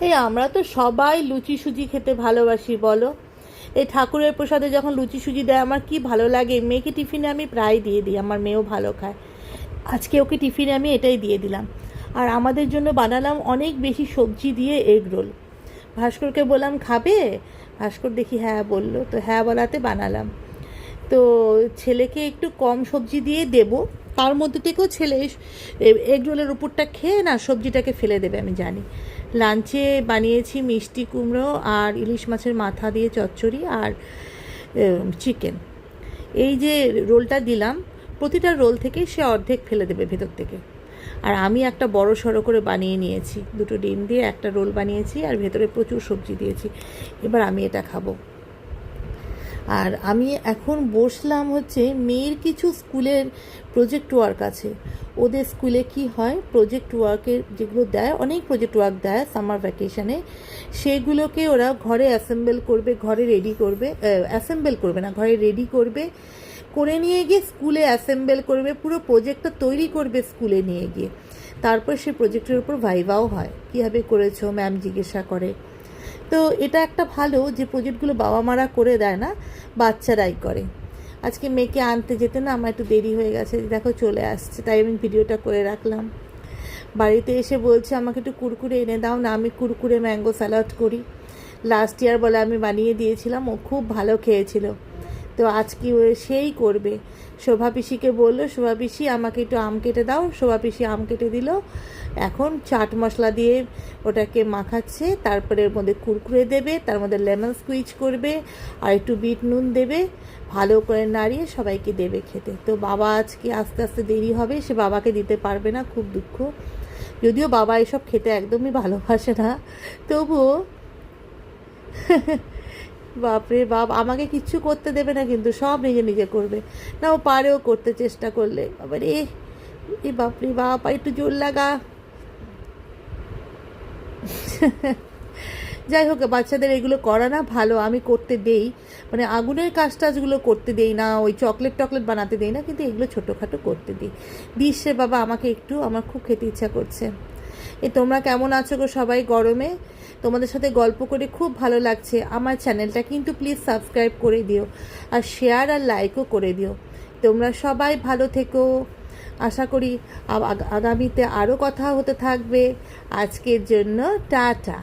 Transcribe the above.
এই আমরা তো সবাই লুচি সুজি খেতে ভালোবাসি বলো। এই ঠাকুরের প্রসাদে যখন লুচি সুজি দেয় আমার কি ভালো লাগে। মেয়েকে টিফিনে আমি প্রায় দিয়ে দিই, আমার মেয়েও ভালো খায়। আজকে ওকে টিফিনে আমি এটাই দিয়ে দিলাম। আর আমাদের জন্য বানালাম অনেক বেশি সবজি দিয়ে এগ রোল। ভাস্করকে বললাম খাবে, ভাস্কর দেখি হ্যাঁ বললো, তো হ্যাঁ বলাতে বানালাম। তো ছেলেকে একটু কম সবজি দিয়ে দেব, তার মধ্যে থেকেও ছেলে এগ রোলের উপরটা খেয়ে না সবজিটাকে ফেলে দেবে আমি জানি। লাঞ্চে বানিয়েছি মিষ্টি কুমড়ো আর ইলিশ মাছের মাথা দিয়ে চচ্চড়ি আর চিকেন। এই যে রোলটা দিলাম, প্রতিটা রোল থেকে সে অর্ধেক ফেলে দেবে ভেতর থেকে। আর আমি একটা বড় সড়ো করে বানিয়ে নিয়েছি, দুটো ডিম দিয়ে একটা রোল বানিয়েছি আর ভেতরে প্রচুর সবজি দিয়েছি। এবার আমি এটা খাবো। আর আমি এখন বসলাম হচ্ছে মেয়ের কিছু স্কুলের প্রজেক্ট ওয়ার্ক আছে। ওদের স্কুলে কি হয়, প্রজেক্ট ওয়ার্কের যেগুলো দেয়, অনেক প্রজেক্ট ওয়ার্ক দেয় সামার ভ্যাকেশনে, সেগুলোকে ওরা ঘরে অ্যাসেম্বল করবে, ঘরে রেডি করবে, অ্যাসেম্বল করবে না, ঘরে রেডি করবে, করে নিয়ে গিয়ে স্কুলে অ্যাসেম্বল করবে, পুরো প্রজেক্টটা তৈরি করবে স্কুলে নিয়ে গিয়ে। তারপর সেই প্রজেক্টের উপর ভাইভাও হয়, কীভাবে করেছো ম্যাম জিজ্ঞাসা করে। তো এটা একটা ভালো যে প্রজেক্টগুলো বাবা মারা করে দেয় না, বাচ্চারাই করে। আজকে মেয়েকে আনতে যেতে না আমার একটু দেরি হয়ে গেছে, দেখো চলে আসছে, তাই আমি ভিডিওটা করে রাখলাম। বাড়িতে এসে বলছে আমাকে একটু কুরকুরে এনে দাও না, আমি কুরকুরে ম্যাঙ্গো স্যালাড করি। লাস্ট ইয়ার বলে আমি বানিয়ে দিয়েছিলাম, ও খুব ভালো খেয়েছিল। তো আজকে ও সেই করবে। শোভা পিসিকে বললো, শোভা পিসি আমাকে একটু আম কেটে দাও, শোভা পিসি আম কেটে দিল। এখন চাট মশলা দিয়ে ওটাকে মাখাচ্ছে, তারপরে এর মধ্যে কুরকুরে দেবে, তার মধ্যে লেমন স্কুইজ করবে আর একটু বিট নুন দেবে, ভালো করে নাড়িয়ে সবাইকে দেবে খেতে। তো বাবা আজকে আস্তে আস্তে দেরি হবে, সে বাবাকে দিতে পারবে না, খুব দুঃখ। যদিও বাবা এসব খেতে একদমই ভালোবাসে না, তবুও বাপরে বাপ, আমাকে কিচ্ছু করতে দেবে না, কিন্তু সব নিজে নিজে করবে। না ও পারেও করতে চেষ্টা করলে, আবার এ বাপরে বাপ, একটু জোর লাগা। যাই হোক, বাচ্চাদের এগুলো করা না ভালো, আমি করতে দেই, মানে আগুনের কাজ টাজগুলো করতে দেই না, ওই চকলেট টকলেট বানাতে দেই না, কিন্তু এগুলো ছোটোখাটো করতে দিই। দিস রে বাবা আমাকে একটু, আমার খুব খেতে ইচ্ছা করছে। তোমরা কেমন আছো গো সবাই গরমে? তোমাদের সাথে গল্প করে খুব ভালো লাগছে। আমার চ্যানেলটা কিন্তু প্লিজ সাবস্ক্রাইব করে দিও, আর শেয়ার আর লাইকও করে দিও। তোমরা সবাই ভালো থেকো, আশা করি আগামীতে আরও কথা হতে থাকবে। আজকের জন্য টাটা।